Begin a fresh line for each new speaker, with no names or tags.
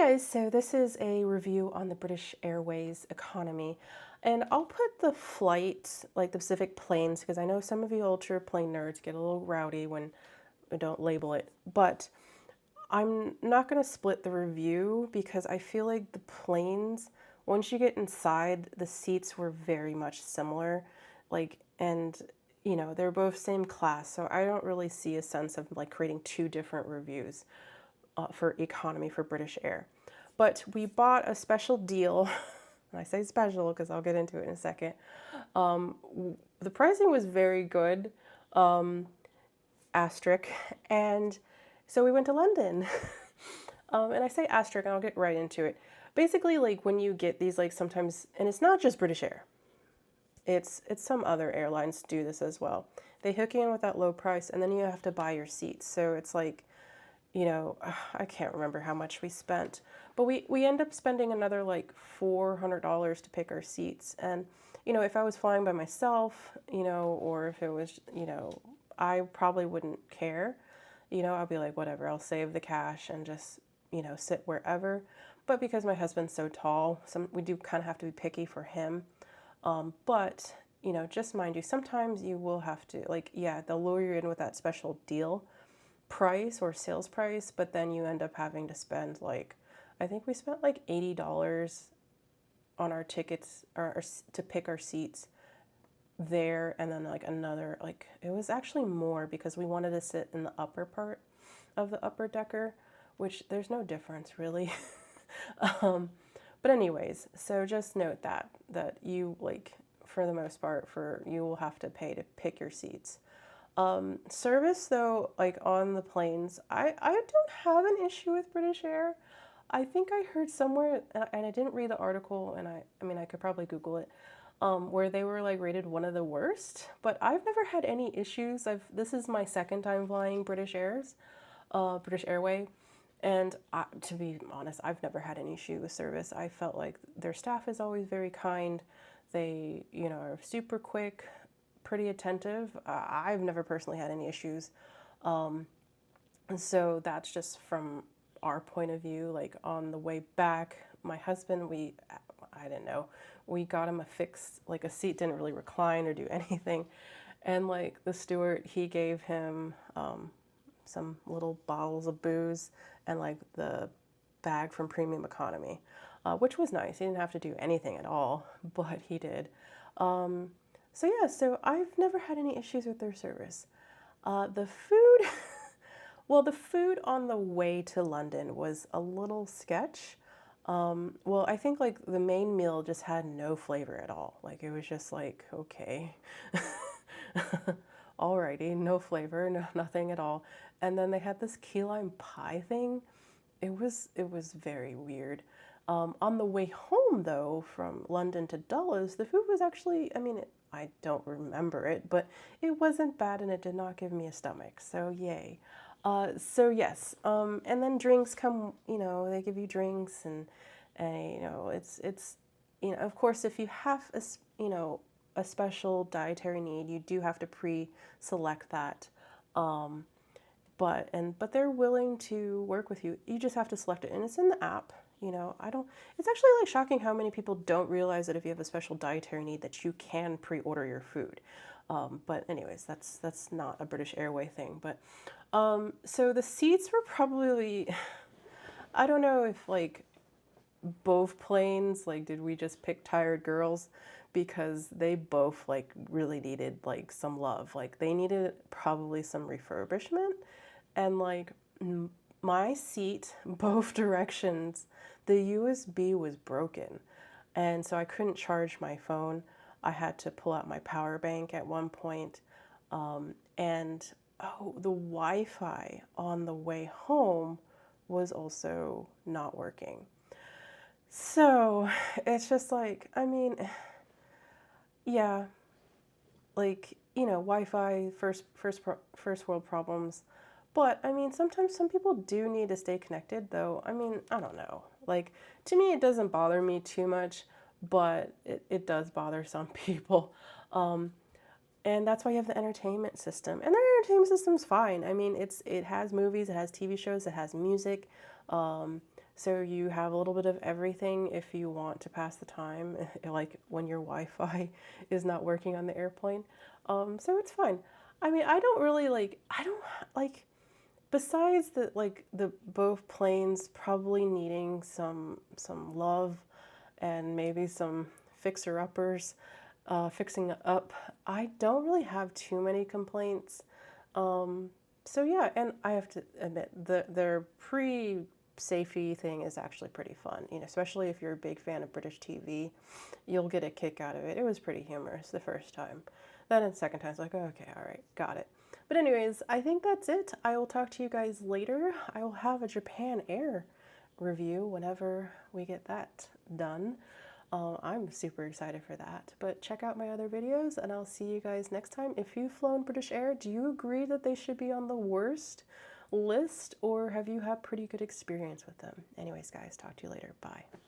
guys, so this is a review on the British Airways economy. And I'll put the flight, like the Pacific Planes, because I know some of you ultra plane nerds get a little rowdy when we don't label it. But I'm not going to split the review because I feel like the planes, once you get inside, the seats were very much similar. They're both same class, so I don't really see a sense of like creating two different reviews for economy for British Air. But we bought a special deal, and I say special because I'll get into it in a second. The pricing was very good, asterisk, and so we went to London. And I say asterisk, and I'll get right into it. Basically, like when you get these, like sometimes, and it's not just British Air. It's some other airlines do this as well. They hook you in with that low price, and then you have to buy your seats. So it's like, I can't remember how much we spent, but we end up spending another like $400 to pick our seats. And, if I was flying by myself, or if it was, I probably wouldn't care. I'll be like, whatever, I'll save the cash and just, sit wherever. But because my husband's so tall, we do kind of have to be picky for him. But, just mind you, sometimes you will have to, like, yeah, they'll lure you in with that special deal price or sales price, but then you end up having to spend like, I think we spent like $80 on our tickets or to pick our seats there, and then like another, like it was actually more because we wanted to sit in the upper part of the upper decker, which there's no difference really. um, but anyways, so just note that you like for the most part you will have to pay to pick your seats. Service though, like on the planes, I don't have an issue with British Air. I think I heard somewhere, and I didn't read the article, and I mean, I could probably Google it, where they were like rated one of the worst, but I've never had any issues. This is my second time flying British Airway, and to be honest, I've never had any issue with service. I felt like their staff is always very kind. They, are super quick, pretty attentive. I've never personally had any issues. And so that's just from our point of view. Like on the way back, my husband, I didn't know, we got him like a seat didn't really recline or do anything. And like the steward, he gave him some little bottles of booze and like the bag from Premium Economy, which was nice. He didn't have to do anything at all, but he did. So I've never had any issues with their service. The food, well, the food on the way to London was a little sketch. Well, I think like the main meal just had no flavor at all. Like it was just like, okay, alrighty, no flavor, nothing at all. And then they had this key lime pie thing. It was very weird. On the way home, though, from London to Dulles, the food was actually, I mean, I don't remember it, but it wasn't bad and it did not give me a stomach. So, yay. So yes, and then drinks come, they give you drinks and it's, of course, if you have a special dietary need, you do have to pre-select that. But they're willing to work with you. You just have to select it, and it's in the app. I don't. It's actually like shocking how many people don't realize that if you have a special dietary need, that you can pre-order your food. But anyways, that's not a British Airway thing. But so the seats were probably. I don't know if like both planes, like, did we just pick tired girls? Because they both like really needed like some love. Like they needed probably some refurbishment, and like my seat, both directions, the USB was broken, and so I couldn't charge my phone. I had to pull out my power bank at one point, and oh, the Wi-Fi on the way home was also not working. So it's just like, I mean, yeah, like, Wi-Fi, first world problems. But I mean, sometimes some people do need to stay connected, though. I mean, I don't know. Like, to me, it doesn't bother me too much, but it does bother some people. Um, and that's why you have the entertainment system. And their entertainment system's fine. I mean, it has movies, it has TV shows, it has music. So you have a little bit of everything if you want to pass the time, like when your Wi-Fi is not working on the airplane. So it's fine. I mean, I don't like, besides the the both planes probably needing some love and maybe some fixer-uppers, fixing up. I don't really have too many complaints. So yeah, and I have to admit their pre-safety thing is actually pretty fun. You know, especially if you're a big fan of British TV, you'll get a kick out of it. It was pretty humorous the first time. Then the second time, it's like, oh, okay, all right, got it. But anyways, I think that's it. I will talk to you guys later. I will have a Japan Air review whenever we get that done. I'm super excited for that. But check out my other videos, and I'll see you guys next time. If you've flown British Air, do you agree that they should be on the worst list, or have you had pretty good experience with them? Anyways, guys, talk to you later. Bye.